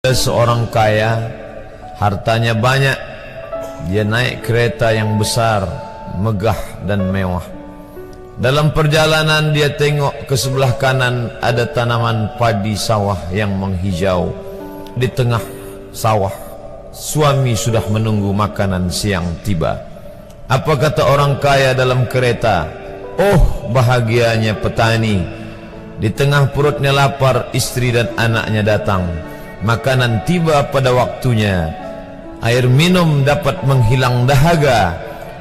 Seorang kaya, hartanya banyak, dia naik kereta yang besar, megah dan mewah. Dalam perjalanan dia tengok ke sebelah kanan ada tanaman padi sawah yang menghijau. Di tengah sawah, suami sudah menunggu makanan siang tiba. Apa kata orang kaya dalam kereta? Oh, bahagianya petani. Di tengah perutnya lapar, istri dan anaknya datang. Makanan tiba pada waktunya. Air minum dapat menghilang dahaga.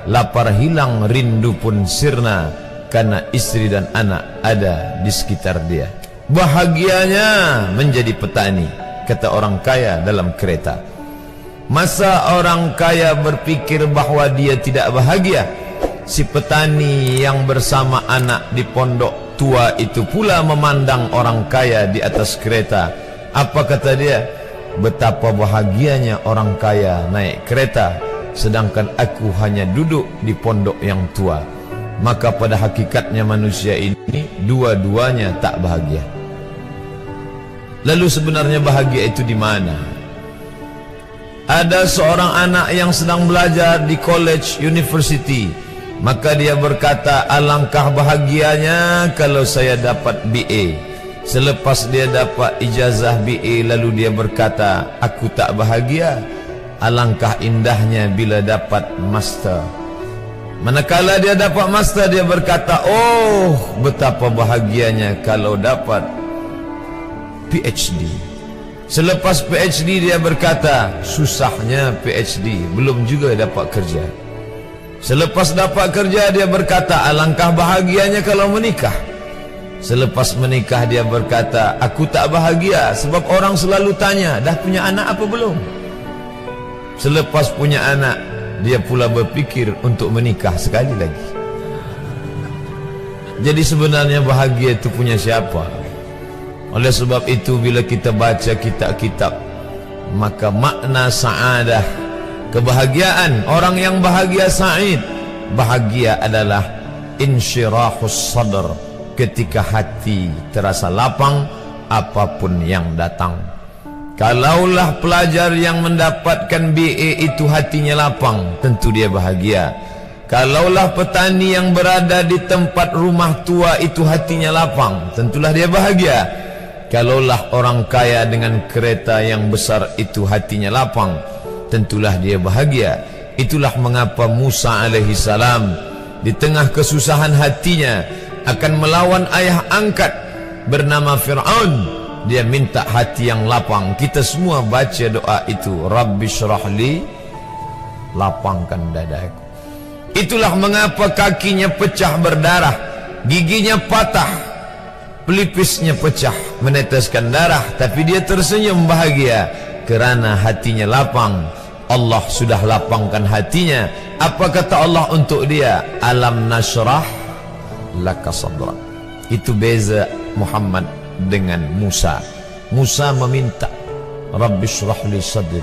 Lapar hilang, rindu pun sirna, karena istri dan anak ada di sekitar dia. Bahagianya menjadi petani, kata orang kaya dalam kereta. Masa orang kaya berpikir bahwa dia tidak bahagia? Si petani yang bersama anak di pondok tua itu pula memandang orang kaya di atas kereta. Apa kata dia? Betapa bahagianya orang kaya naik kereta, sedangkan aku hanya duduk di pondok yang tua. Maka pada hakikatnya manusia ini dua-duanya tak bahagia. Lalu sebenarnya bahagia itu di mana? Ada seorang anak yang sedang belajar di college university. Maka dia berkata, alangkah bahagianya kalau saya dapat BA. Selepas dia dapat ijazah BA, lalu dia berkata, aku tak bahagia. Alangkah indahnya bila dapat master. Manakala dia dapat master, dia berkata, oh, betapa bahagianya kalau dapat PhD. Selepas PhD dia berkata, susahnya PhD, belum juga dapat kerja. Selepas dapat kerja dia berkata, alangkah bahagianya kalau menikah. Selepas menikah dia berkata, aku tak bahagia sebab orang selalu tanya, dah punya anak apa belum? Selepas punya anak, dia pula berpikir untuk menikah sekali lagi. Jadi sebenarnya bahagia itu punya siapa? Oleh sebab itu bila kita baca kitab-kitab, maka makna sa'adah, kebahagiaan, orang yang bahagia sa'id, bahagia adalah insyirahus sadr, ketika hati terasa lapang apapun yang datang. Kalaulah pelajar yang mendapatkan BA itu hatinya lapang, tentu dia bahagia. Kalaulah petani yang berada di tempat rumah tua itu hatinya lapang, tentulah dia bahagia. Kalaulah orang kaya dengan kereta yang besar itu hatinya lapang, tentulah dia bahagia. Itulah mengapa Musa alaihi salam di tengah kesusahan hatinya akan melawan ayah angkat bernama Fir'aun, dia minta hati yang lapang. Kita semua baca doa itu, Rabbi syrahli, lapangkan dadaku. Itulah mengapa kakinya pecah berdarah, giginya patah, pelipisnya pecah meneteskan darah, tapi dia tersenyum bahagia kerana hatinya lapang. Allah sudah lapangkan hatinya. Apa kata Allah untuk dia? Alam nashrah laka sadrak. Itu beza Muhammad dengan Musa. Musa meminta, Rabbi shrah li sadri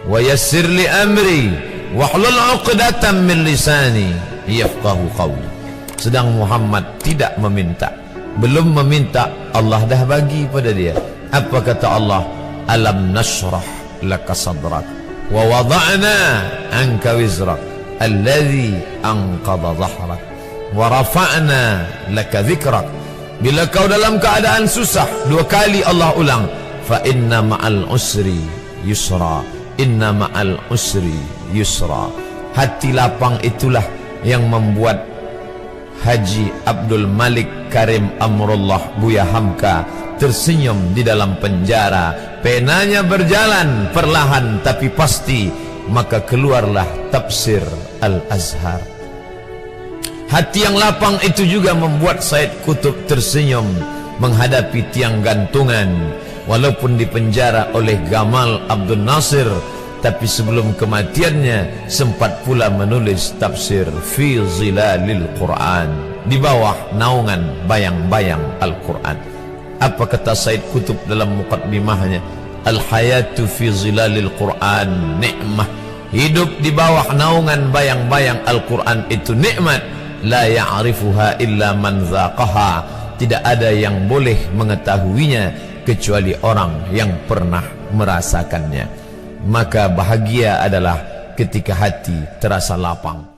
wa yassir li amri wahlul 'uqdatam min lisani yafqahu qawli. Sedang Muhammad tidak meminta. Belum meminta, Allah dah bagi pada dia. Apa kata Allah? Alam nashrah laka sadrak wa wada'na anka wizrak alladhi anqadha dhahrak wa rafa'na laka dhikrak. Bila kau dalam keadaan susah, dua kali Allah ulang, fa inna ma'al usri yusra, inna ma'al usri yusra. Hati lapang itulah yang membuat Haji Abdul Malik Karim Amrullah Buya Hamka tersenyum di dalam penjara. Penanya berjalan perlahan tapi pasti, maka keluarlah tafsir Al-Azhar. Hati yang lapang itu juga membuat Said Qutb tersenyum menghadapi tiang gantungan. Walaupun dipenjara oleh Gamal Abdul Nasir, tapi sebelum kematiannya sempat pula menulis tafsir Fi Zilalil Quran, di bawah naungan bayang-bayang Al-Quran. Apa kata Said Qutb dalam muqaddimahnya? Al-hayatu fi zilalil Quran ni'mah. Hidup di bawah naungan bayang-bayang Al-Quran itu nikmat. La ya'rifuha illa man dzaqaha. Tidak ada yang boleh mengetahuinya kecuali orang yang pernah merasakannya. Maka bahagia adalah ketika hati terasa lapang.